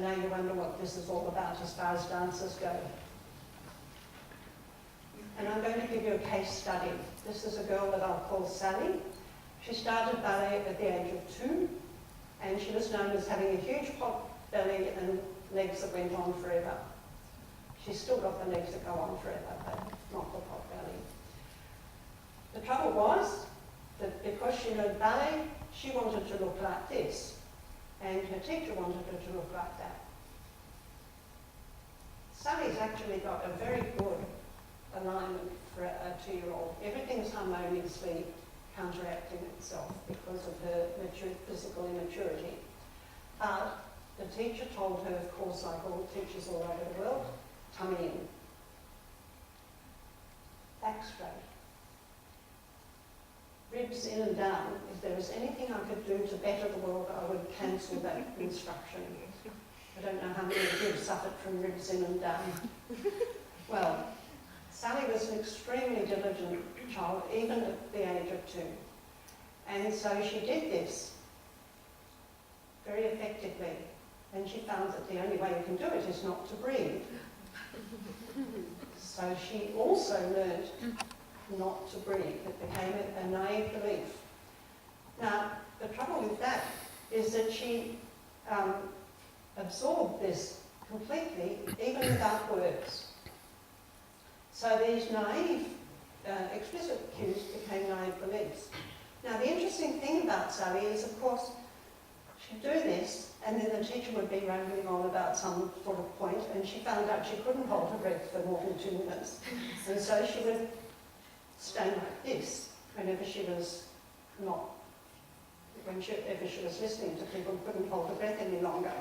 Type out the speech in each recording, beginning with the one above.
now you wonder what this is all about as far as dancers go. And I'm going to give you a case study. This is a girl that I'll call Sally. She started ballet at the age of 2, and she was known as having a huge pot belly and legs that went on forever. She's still got the legs that go on forever, but not the pot belly. The trouble was that because she learned ballet, she wanted to look like this, and her teacher wanted her to look like that. Sally's actually got a very good alignment for a 2-year-old. Everything's harmoniously counteracting itself because of her physical immaturity. But the teacher told her, of course, like all teachers all over the world, tummy in, back straight, ribs in and down. If there was anything I could do to better the world, I would cancel that instruction. I don't know how many of you have suffered from ribs in and down. Well, Sally was an extremely diligent child, even at the age of 2. And so she did this very effectively. And she found that the only way you can do it is not to breathe. So she also learned not to breathe. It became a naive belief. Now, the trouble with that is that she absorbed this completely, even without words. So these naive, explicit cues became naive beliefs. Now, the interesting thing about Sally is, of course, she'd do this, and then the teacher would be rambling on about some sort of point, and she found out she couldn't hold her breath for more than 2 minutes. And so she would stay like this whenever she was not, whenever she was listening to people who couldn't hold her breath any longer.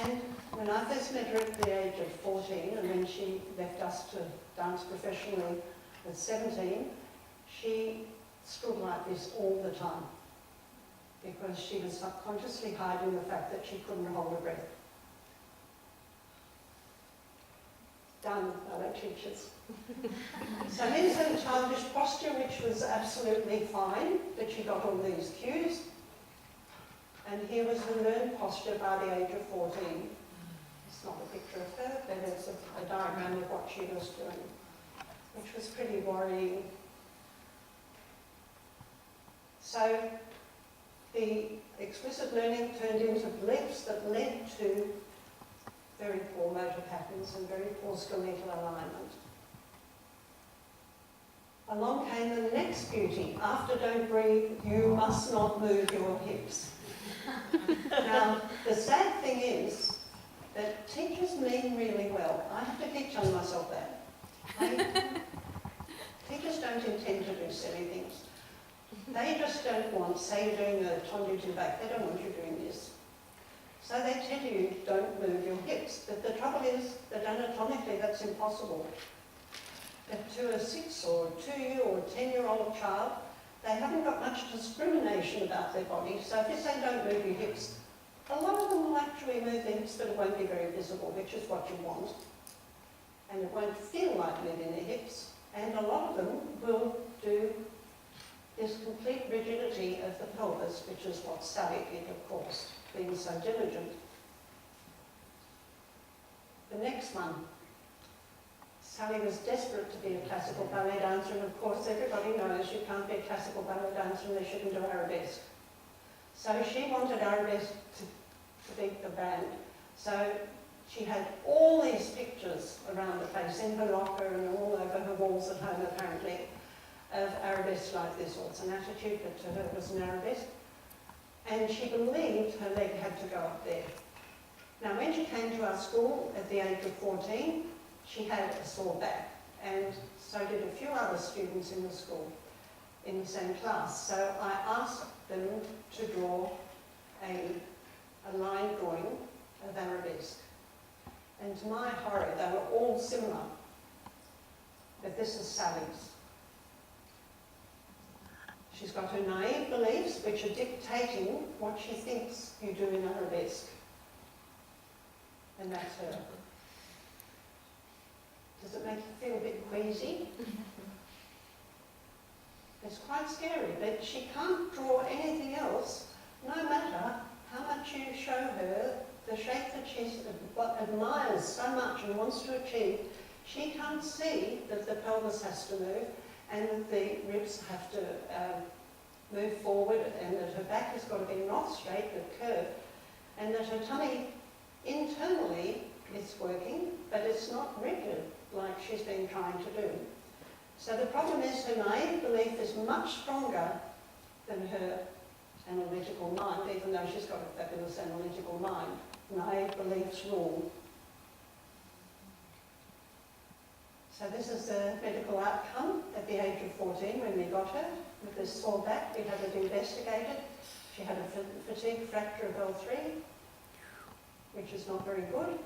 And when I first met her at the age of 14, and then she left us to dance professionally at 17, she stood like this all the time because she was subconsciously hiding the fact that she couldn't hold her breath. Done, ballet teachers. So here's her childish posture, which was absolutely fine, but she got all these cues. And here was her learned posture by the age of 14. It's not a picture of her, but it's a diagram of what she was doing, which was pretty worrying. So the explicit learning turned into beliefs that led to very poor motor patterns and very poor skeletal alignment. Along came the next beauty. After don't breathe, you must not move your hips. Now, the sad thing is that teachers mean really well. I have to keep telling myself that. Teachers don't intend to do silly things. They just don't want, say you're doing a tendu to back, they don't want you doing this. So they tell you, don't move your hips. But the trouble is that anatomically that's impossible. But to a 6 or 2-year or 10-year-old child, they haven't got much discrimination about their body. So if you say don't move your hips, a lot of them will actually move their hips, but it won't be very visible, which is what you want. And it won't feel like moving their hips. And a lot of them will do this complete rigidity of the pelvis, which is what Sally did, of course, being so diligent. The next one. Sally was desperate to be a classical ballet dancer, and of course everybody knows you can't be a classical ballet dancer unless you can do arabesque. So she wanted arabesque to beat the band. So she had all these pictures around the place, in her locker and all over her walls at home apparently, of arabesque like this. Well, it's an attitude, but to her it was an arabesque. And she believed her leg had to go up there. Now when she came to our school at the age of 14, she had a sore back, and so did a few other students in the school in the same class. So I asked them to draw a line drawing of arabesque. And to my horror, they were all similar. But this is Sally's. She's got her naive beliefs, which are dictating what she thinks you do in arabesque. And that's her. Does it make you feel a bit queasy? It's quite scary, but she can't draw anything else, no matter how much you show her the shape that that she admires so much and wants to achieve, she can't see that the pelvis has to move and that the ribs have to move forward and that her back has got to be not straight but curved and that her tummy internally is working but it's not rigid like she's been trying to do. So the problem is her naive belief is much stronger than her analytical mind, even though she's got a fabulous analytical mind. Naive beliefs rule. So this is the medical outcome at the age of 14 when we got her. With this sore back, we had it investigated. She had a fatigue fracture of L3, which is not very good.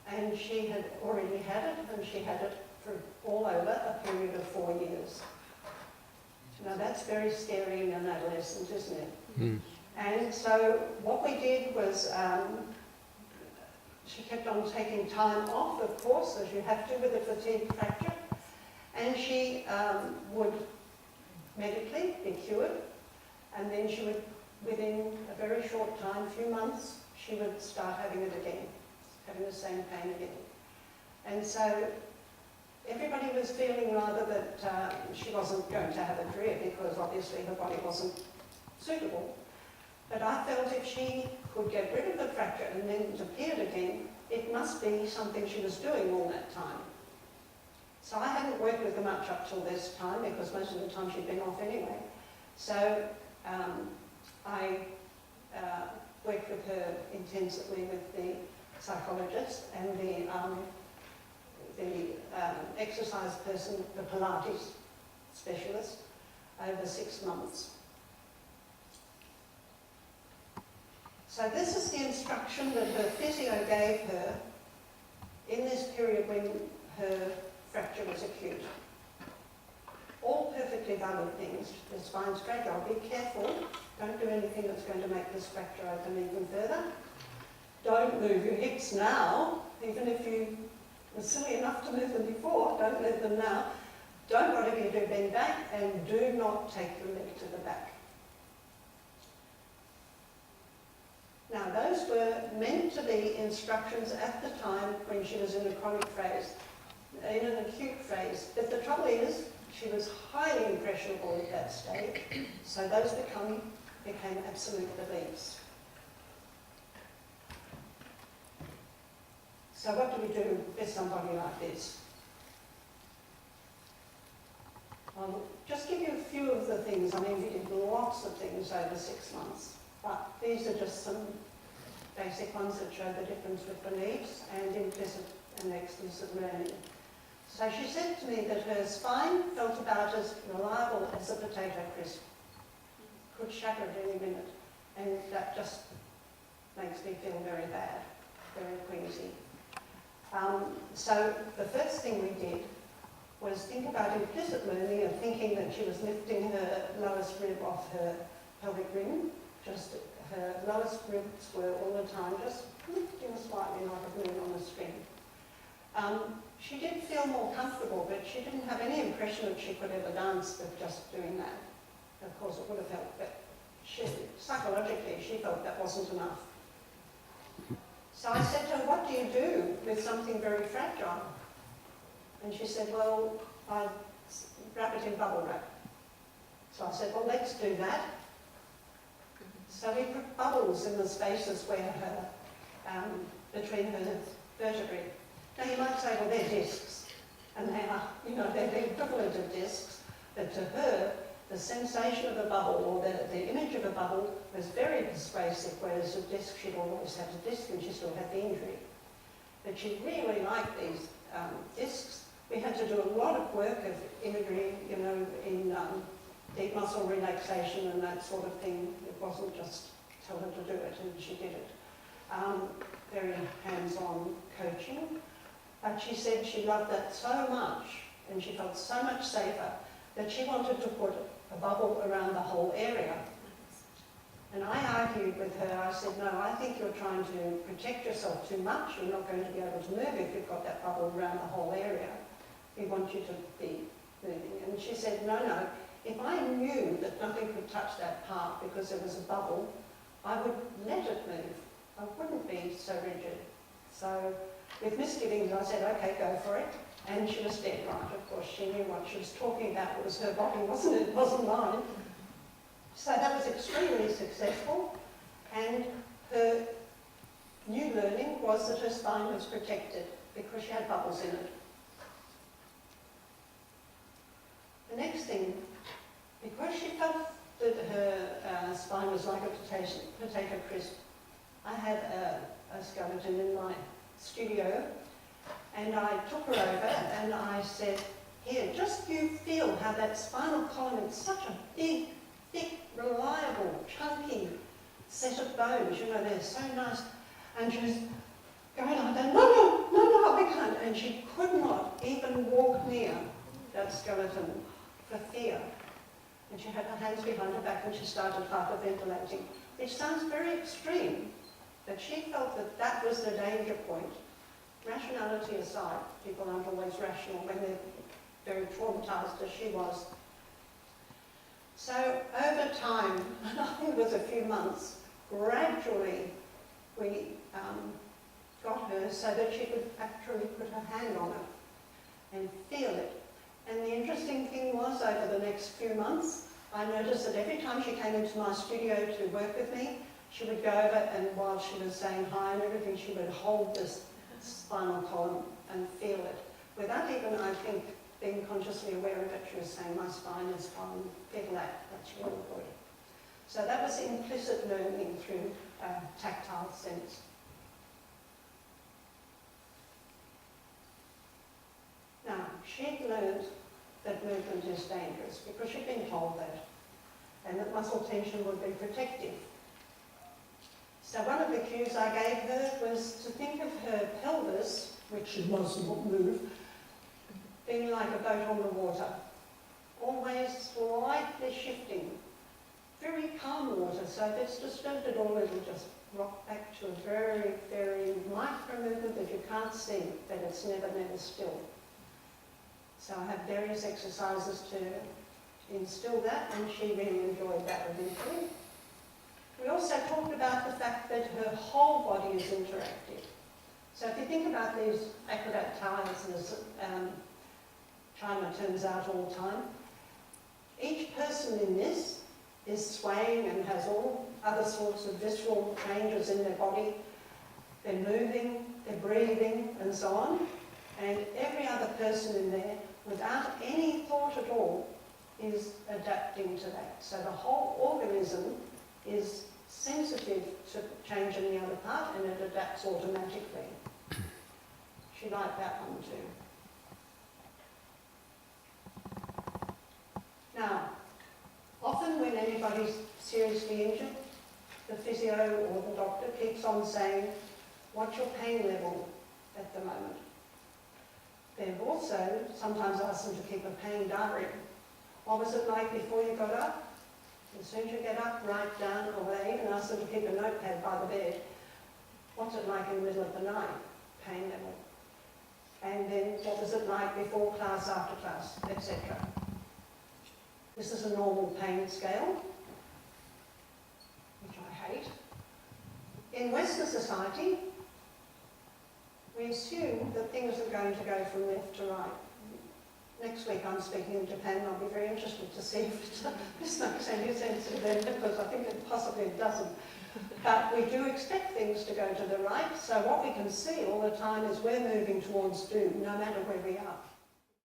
And she had already had it, and she had it for all over a period of 4 years. Now that's very scary in an adolescent, isn't it? Mm. And so what we did was she kept on taking time off, of course, as you have to with a fatigue fracture, and she would medically be cured, and then she would, within a very short time, few months, she would start having it again, having the same pain again. And so everybody was feeling rather that she wasn't going to have a career because obviously her body wasn't suitable. But I felt if she could get rid of the fracture and then it appeared again, it must be something she was doing all that time. So I hadn't worked with her much up till this time because most of the time she'd been off anyway. So I worked with her intensively with the psychologist and the exercise person, the Pilates specialist, over 6 months. So this is the instruction that her physio gave her in this period when her fracture was acute. All perfectly valid things. The spine's fragile. Be careful. Don't do anything that's going to make this fracture open even further. Don't move your hips now, even if you were silly enough to move them before. Don't move them now. Don't, whatever you do, bend back, and do not take your leg to the back. Now, those were meant to be instructions at the time when she was in a chronic phase, in an acute phase. But the trouble is, she was highly impressionable at that stage, so those became absolute beliefs. So what do we do with somebody like this? I'll just give you a few of the things. I mean, we did lots of things over 6 months, but these are just some basic ones that show the difference with beliefs and implicit and explicit learning. So she said to me that her spine felt about as reliable as a potato crisp. Could shatter at any minute, and that just makes me feel very bad, very queasy. So the first thing we did was think about implicit learning and thinking that she was lifting her lowest rib off her pelvic ring. Just her lowest ribs were all the time just lifting slightly like a balloon on a string. She did feel more comfortable, but she didn't have any impression that she could ever dance with just doing that. Of course, it would have helped, but psychologically, she felt that wasn't enough. So I said to her, what do you do with something very fragile? And she said, well, I wrap it in bubble wrap. So I said, well, let's do that. So we put bubbles in the spaces where her, between her vertebrae. Now you might say, well, they're discs. And they are, they're the equivalent of discs. But to her, the sensation of a bubble, or the image of a bubble, was very persuasive, whereas a disc, she'd always had a disc and she still had the injury. But she really liked these discs. We had to do a lot of work of imagery, in deep muscle relaxation and that sort of thing. It wasn't just tell her to do it, and she did it. Very hands-on coaching. But she said she loved that so much, and she felt so much safer, that she wanted to put a bubble around the whole area. And I argued with her. I said, no, I think you're trying to protect yourself too much. You're not going to be able to move if you've got that bubble around the whole area. We want you to be moving. And she said, no, if I knew that nothing could touch that part because there was a bubble, I would let it move. I wouldn't be so rigid. So with misgivings, I said, okay, go for it. And she was dead right. Of course, she knew what she was talking about. It was her body, wasn't it? It wasn't mine. So that was extremely successful. And her new learning was that her spine was protected because she had bubbles in it. The next thing, because she felt that her spine was like a potato crisp, I had a skeleton in my studio, and I took her over and I said, here, just you feel how that spinal column is such a big, thick, reliable, chunky set of bones, you know, they're so nice. And she was going like that, no, I can't. And she could not even walk near that skeleton for fear. And she had her hands behind her back and she started hyperventilating, which sounds very extreme, but she felt that that was the danger point. Rationality aside, people aren't always rational when they're very traumatized as she was. So over time, and I think it was a few months, gradually we got her so that she could actually put her hand on it and feel it. And the interesting thing was, over the next few months, I noticed that every time she came into my studio to work with me, she would go over and while she was saying hi and everything, she would hold this spinal column and feel it. Without even, I think, being consciously aware of it, she was saying, my spine is fine, feel that, that's really good. So that was implicit learning through tactile sense. Now, she'd learned that movement is dangerous because she'd been told that, and that muscle tension would be protective. So one of the cues I gave her was to think of her pelvis, which she must not move, being like a boat on the water, always slightly shifting. Very calm water, so if it's disturbed at all, it'll just rock back to a very, very micro movement that you can't see, but it's never still. So I have various exercises to instill that, and she really enjoyed that eventually. We also talked about the fact that her whole body is interactive. So if you think about these acrobat tiles, as China turns out all the time, each person in this is swaying and has all other sorts of visceral changes in their body. They're moving, they're breathing, and so on. And every other person in there, without any thought at all, is adapting to that. So the whole organism is sensitive to change in the other part, and it adapts automatically. She liked that one too. Now, often when anybody's seriously injured, the physio or the doctor keeps on saying, what's your pain level at the moment? They've also sometimes asked them to keep a pain diary. What was it like before you got up? As soon as you get up, write down, or they even ask them to keep a notepad by the bed. What's it like in the middle of the night? Pain level. And then what was it like before class, after class, etc. This is a normal pain scale, which I hate. In Western society, we assume that things are going to go from left to right. Next week I'm speaking in Japan, and I'll be very interested to see if this makes any sense to them, because I think it possibly doesn't. But we do expect things to go to the right, so what we can see all the time is we're moving towards doom, no matter where we are.